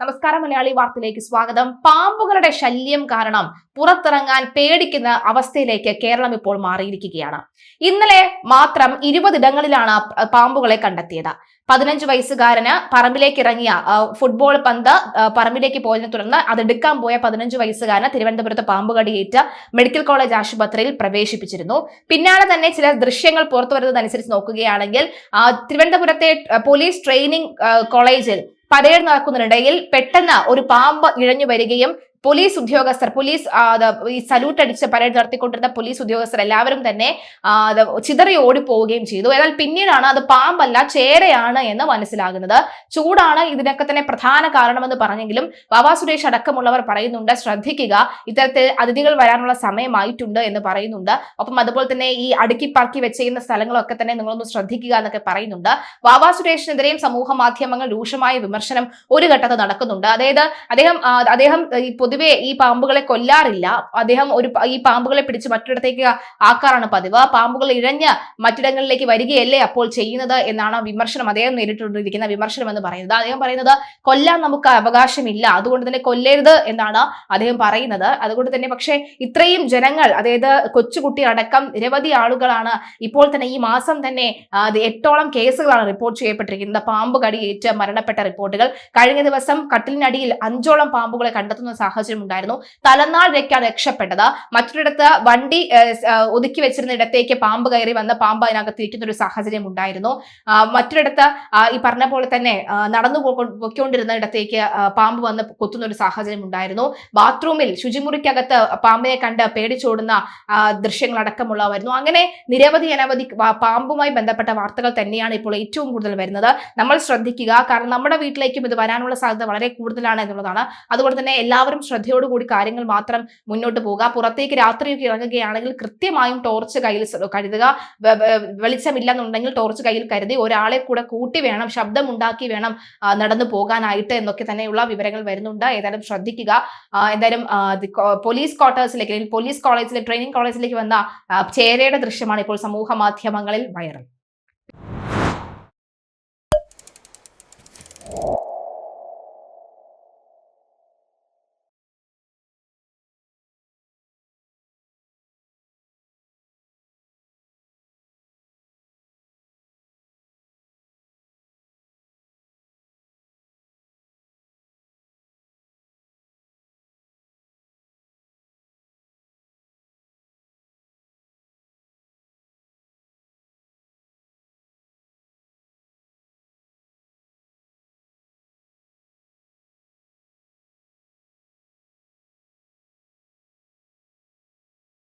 നമസ്കാരം, മലയാളി വാർത്തയിലേക്ക് സ്വാഗതം. പാമ്പുകളുടെ ശല്യം കാരണം പുറത്തിറങ്ങാൻ പേടിക്കുന്ന അവസ്ഥയിലേക്ക് കേരളം ഇപ്പോൾ മാറിയിരിക്കുകയാണ്. ഇന്നലെ മാത്രം 20 ഇടങ്ങളിലാണ് പാമ്പുകളെ കണ്ടെത്തിയത്. 15 വയസ്സുകാരന് പറമ്പിലേക്ക് ഇറങ്ങിയ ഫുട്ബോൾ പന്ത് പറമ്പിലേക്ക് പോയതിനെ തുടർന്ന് അതെടുക്കാൻ പോയ 15 വയസ്സുകാരന് തിരുവനന്തപുരത്ത് പാമ്പ് കടിയേറ്റ് മെഡിക്കൽ കോളേജ് ആശുപത്രിയിൽ പ്രവേശിപ്പിച്ചിരുന്നു. പിന്നാലെ തന്നെ ചില ദൃശ്യങ്ങൾ പുറത്തു വരുന്നതനുസരിച്ച് നോക്കുകയാണെങ്കിൽ തിരുവനന്തപുരത്തെ പോലീസ് ട്രെയിനിങ് കോളേജിൽ പരേഡ് നടക്കുന്നതിനിടയിൽ പെട്ടെന്ന് ഒരു പാമ്പ് ഇഴഞ്ഞു വരികയും പോലീസ് ഉദ്യോഗസ്ഥർ ഈ സല്യൂട്ട് അടിച്ച് പരേഡ് നടത്തിക്കൊണ്ടിരുന്ന പോലീസ് ഉദ്യോഗസ്ഥർ എല്ലാവരും തന്നെ ചിതറി ഓടിപ്പോവുകയും ചെയ്തു. എന്നാൽ പിന്നീടാണ് അത് പാമ്പല്ല ചേരയാണ് എന്ന് മനസ്സിലാകുന്നത്. ചൂടാണ് ഇതിനൊക്കെ തന്നെ പ്രധാന കാരണമെന്ന് പറഞ്ഞെങ്കിലും വാവാ സുരേഷ് അടക്കമുള്ളവർ പറയുന്നുണ്ട്, ശ്രദ്ധിക്കുക, ഇത്തരത്തിൽ അതിഥികൾ വരാനുള്ള സമയമായിട്ടുണ്ട് എന്ന് പറയുന്നുണ്ട്. ഒപ്പം അതുപോലെ തന്നെ ഈ അടുക്കി പറക്കി വെച്ചിരുന്ന സ്ഥലങ്ങളൊക്കെ തന്നെ നിങ്ങളൊന്ന് ശ്രദ്ധിക്കുക എന്നൊക്കെ പറയുന്നുണ്ട്. വാവാ സുരേഷിനെതിരെയും സമൂഹ മാധ്യമങ്ങൾ രൂക്ഷമായ വിമർശനം ഒരു ഘട്ടത്തിൽ നടക്കുന്നുണ്ട്. അതായത് അദ്ദേഹം പൊതുവെ ഈ പാമ്പുകളെ കൊല്ലാറില്ല. അദ്ദേഹം ഈ പാമ്പുകളെ പിടിച്ച് മറ്റൊരിടത്തേക്ക് ആക്കാറാണ് പതിവ്. പാമ്പുകൾ ഇഴഞ്ഞ് മറ്റിടങ്ങളിലേക്ക് വരികയല്ലേ അപ്പോൾ ചെയ്യുന്നത് എന്നാണ് വിമർശനം, അദ്ദേഹം നേരിട്ടുകൊണ്ടിരിക്കുന്ന വിമർശനം എന്ന് പറയുന്നത്. അദ്ദേഹം പറയുന്നത് കൊല്ലാൻ നമുക്ക് അവകാശമില്ല, അതുകൊണ്ട് തന്നെ കൊല്ലരുത് എന്നാണ് അദ്ദേഹം പറയുന്നത്. അതുകൊണ്ട് തന്നെ പക്ഷേ ഇത്രയും ജനങ്ങൾ, അതായത് കൊച്ചുകുട്ടി അടക്കം നിരവധി ആളുകളാണ് ഇപ്പോൾ തന്നെ ഈ മാസം തന്നെ 8ഓളം കേസുകളാണ് റിപ്പോർട്ട് ചെയ്യപ്പെട്ടിരിക്കുന്നത്. പാമ്പ് കടിയേറ്റ് മരണപ്പെട്ട റിപ്പോർട്ടുകൾ. കഴിഞ്ഞ ദിവസം കട്ടിലിനടിയിൽ 5ഓളം പാമ്പുകളെ കണ്ടെത്തുന്ന സാഹചര്യം ഉണ്ടായിരുന്നു. തലനാൾ രക്ഷപ്പെട്ടത്. മറ്റൊരിടത്ത് വണ്ടി ഒതുക്കി വെച്ചിരുന്ന ഇടത്തേക്ക് പാമ്പ് കയറി വന്ന പാമ്പ് അതിനകത്ത് ഇരിക്കുന്ന ഒരു സാഹചര്യം ഉണ്ടായിരുന്നു. മറ്റൊരിടത്ത് ഈ പറഞ്ഞ പോലെ തന്നെ നടന്നു പൊയ്ക്കൊണ്ടിരുന്ന ഇടത്തേക്ക് പാമ്പ് വന്ന് കൊത്തുന്ന ഒരു സാഹചര്യം ഉണ്ടായിരുന്നു. ബാത്റൂമിൽ ശുചിമുറിക്കകത്ത് പാമ്പിനെ കണ്ട് പേടിച്ചോടുന്ന ദൃശ്യങ്ങളടക്കമുള്ളവായിരുന്നു. അങ്ങനെ നിരവധി അനവധി പാമ്പുമായി ബന്ധപ്പെട്ട വാർത്തകൾ തന്നെയാണ് ഇപ്പോൾ ഏറ്റവും കൂടുതൽ വരുന്നത്. നമ്മൾ ശ്രദ്ധിക്കുക, കാരണം നമ്മുടെ വീട്ടിലേക്കും ഇത് വരാനുള്ള സാധ്യത വളരെ കൂടുതലാണ് എന്നുള്ളതാണ്. അതുകൊണ്ട് തന്നെ എല്ലാവരും ശ്രദ്ധയോടുകൂടി കാര്യങ്ങൾ മാത്രം മുന്നോട്ട് പോകുക. പുറത്തേക്ക് രാത്രിയൊക്കെ ഇറങ്ങുകയാണെങ്കിൽ കൃത്യമായും ടോർച്ച് കയ്യിൽ കരുതുക. വെളിച്ചമില്ലെന്നുണ്ടെങ്കിൽ ടോർച്ച് കയ്യിൽ കരുതി ഒരാളെ കൂടെ കൂട്ടി വേണം, ശബ്ദമുണ്ടാക്കി വേണം നടന്നു പോകാനായിട്ട് എന്നൊക്കെ തന്നെയുള്ള വിവരങ്ങൾ വരുന്നുണ്ട്. ഏതായാലും ശ്രദ്ധിക്കുക. എന്തായാലും പോലീസ് ക്വാർട്ടേഴ്സിലേക്ക്, പോലീസ് കോളേജിലെ ട്രെയിനിങ് കോളേജിലേക്ക് വന്ന ചേരയുടെ ദൃശ്യമാണ് ഇപ്പോൾ സമൂഹ മാധ്യമങ്ങളിൽ വൈറൽ.